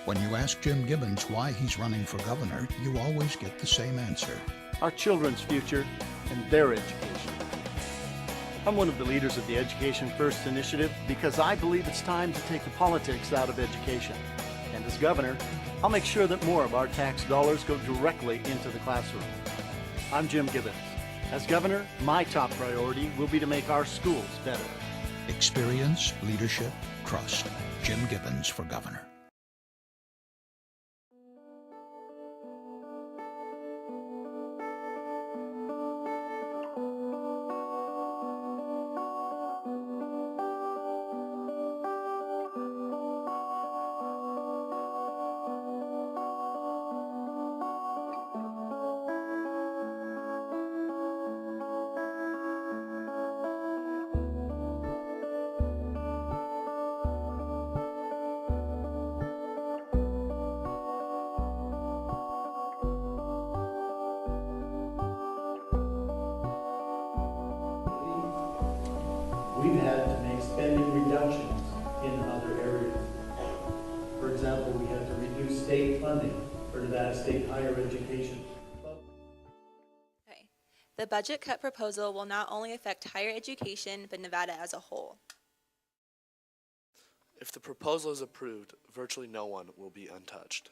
When you ask Jim Gibbons why he's running for governor, you always get the same answer. Our children's future and their education. I'm one of the leaders of the Education First initiative because I believe it's time to take the politics out of education. And as governor, I'll make sure that more of our tax dollars go directly into the classroom. I'm Jim Gibbons. As governor, my top priority will be to make our schools better. Experience, leadership, trust. Jim Gibbons for governor. We've had to make spending reductions in other areas. For example, we had to reduce state funding for Nevada State higher education. Okay. The budget cut proposal will not only affect higher education, but Nevada as a whole. If the proposal is approved, virtually no one will be untouched.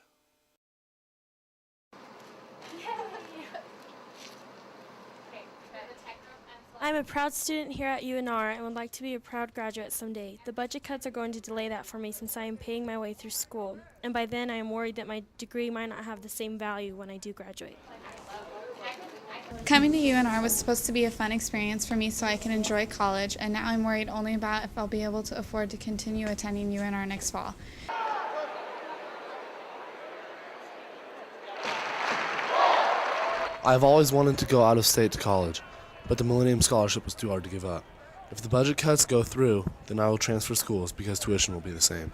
I'm a proud student here at UNR and would like to be a proud graduate someday. The budget cuts are going to delay that for me since I am paying my way through school, and by then I am worried that my degree might not have the same value when I do graduate. Coming to UNR was supposed to be a fun experience for me so I can enjoy college, and now I'm worried only about if I'll be able to afford to continue attending UNR next fall. I've always wanted to go out of state to college, but the Millennium Scholarship was too hard to give up. If the budget cuts go through, then I will transfer schools because tuition will be the same.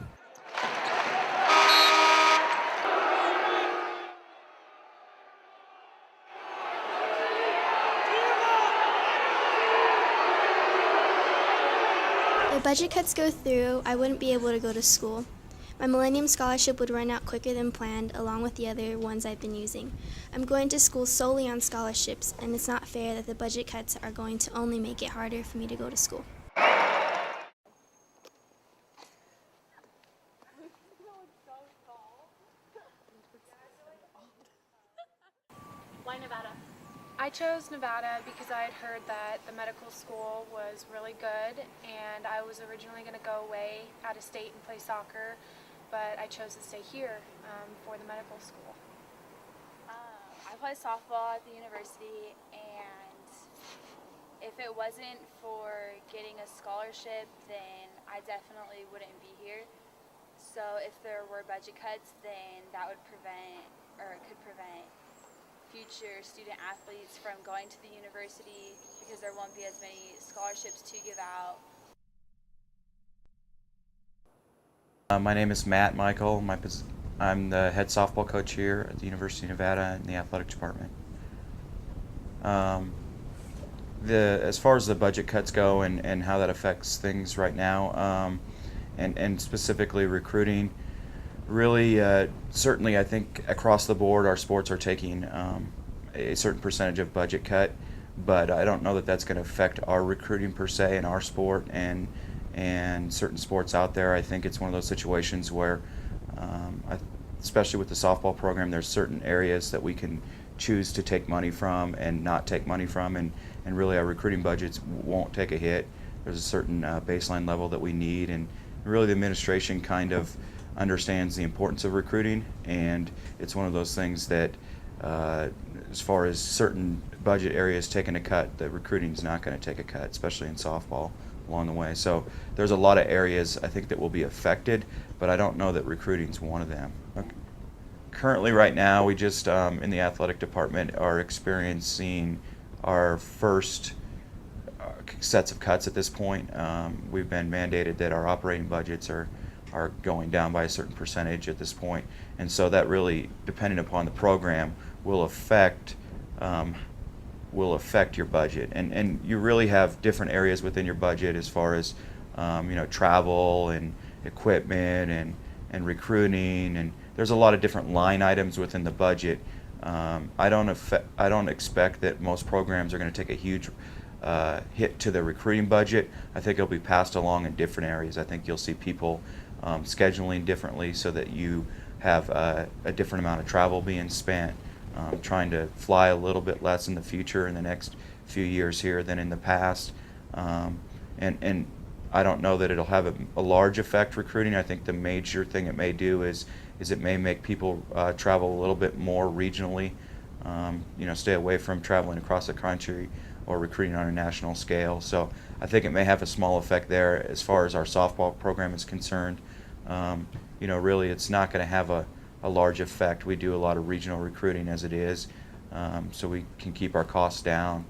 If budget cuts go through, I wouldn't be able to go to school. My Millennium Scholarship would run out quicker than planned, along with the other ones I've been using. I'm going to school solely on scholarships, and it's not fair that the budget cuts are going to only make it harder for me to go to school. Why Nevada? I chose Nevada because I had heard that the medical school was really good, and I was originally going to go away out of state and play soccer, but I chose to stay here for the medical school. I play softball at the university, and if it wasn't for getting a scholarship, then I definitely wouldn't be here. So if there were budget cuts, then that would prevent, or could prevent, future student athletes from going to the university because there won't be as many scholarships to give out. My name is Matt Michael. I'm the head softball coach here at the University of Nevada in the athletic department. As far as the budget cuts go and how that affects things right now, and specifically recruiting, really, certainly I think across the board our sports are taking a certain percentage of budget cut, but I don't know that that's going to affect our recruiting per se in our sport and certain sports out there. I think it's one of those situations where, especially with the softball program, there's certain areas that we can choose to take money from and not take money from, and really our recruiting budgets won't take a hit. There's a certain baseline level that we need, and really the administration kind of understands the importance of recruiting, and it's one of those things that as far as certain budget areas taking a cut, the recruiting is not going to take a cut, especially in softball along the way. So there's a lot of areas I think that will be affected, but I don't know that recruiting is one of them. Okay. Currently right now we just in the athletic department are experiencing our first sets of cuts at this point. We've been mandated that our operating budgets are going down by a certain percentage at this point, and so that really, depending upon the program, will affect your budget. And you really have different areas within your budget as far as travel and equipment and recruiting, and there's a lot of different line items within the budget. I don't expect that most programs are going to take a huge hit to the recruiting budget. I think it'll be passed along in different areas. I think you'll see people scheduling differently so that you have a different amount of travel being spent, trying to fly a little bit less in the future in the next few years here than in the past. And I don't know that it'll have a large effect recruiting. I think the major thing it may do is it may make people travel a little bit more regionally, stay away from traveling across the country or recruiting on a national scale. So I think it may have a small effect there. As far as our softball program is concerned, really it's not going to have a large effect. We do a lot of regional recruiting as it is, so we can keep our costs down.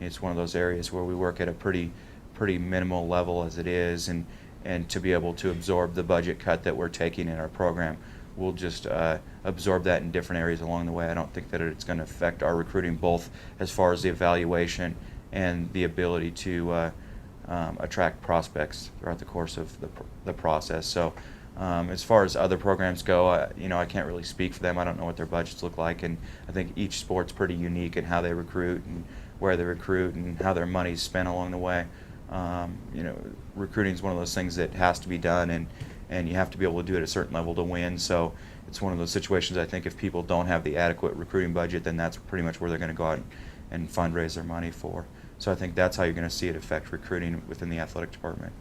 It's one of those areas where we work at a pretty minimal level as it is, and to be able to absorb the budget cut that we're taking in our program, we'll just absorb that in different areas along the way. I don't think that it's going to affect our recruiting, both as far as the evaluation and the ability to attract prospects throughout the course of the process. So as far as other programs go, I can't really speak for them. I don't know what their budgets look like, and I think each sport's pretty unique in how they recruit and where they recruit and how their money's spent along the way. Recruiting is one of those things that has to be done, and you have to be able to do it at a certain level to win. So it's one of those situations, I think, if people don't have the adequate recruiting budget, then that's pretty much where they're going to go out and fundraise their money for. So I think that's how you're going to see it affect recruiting within the athletic department.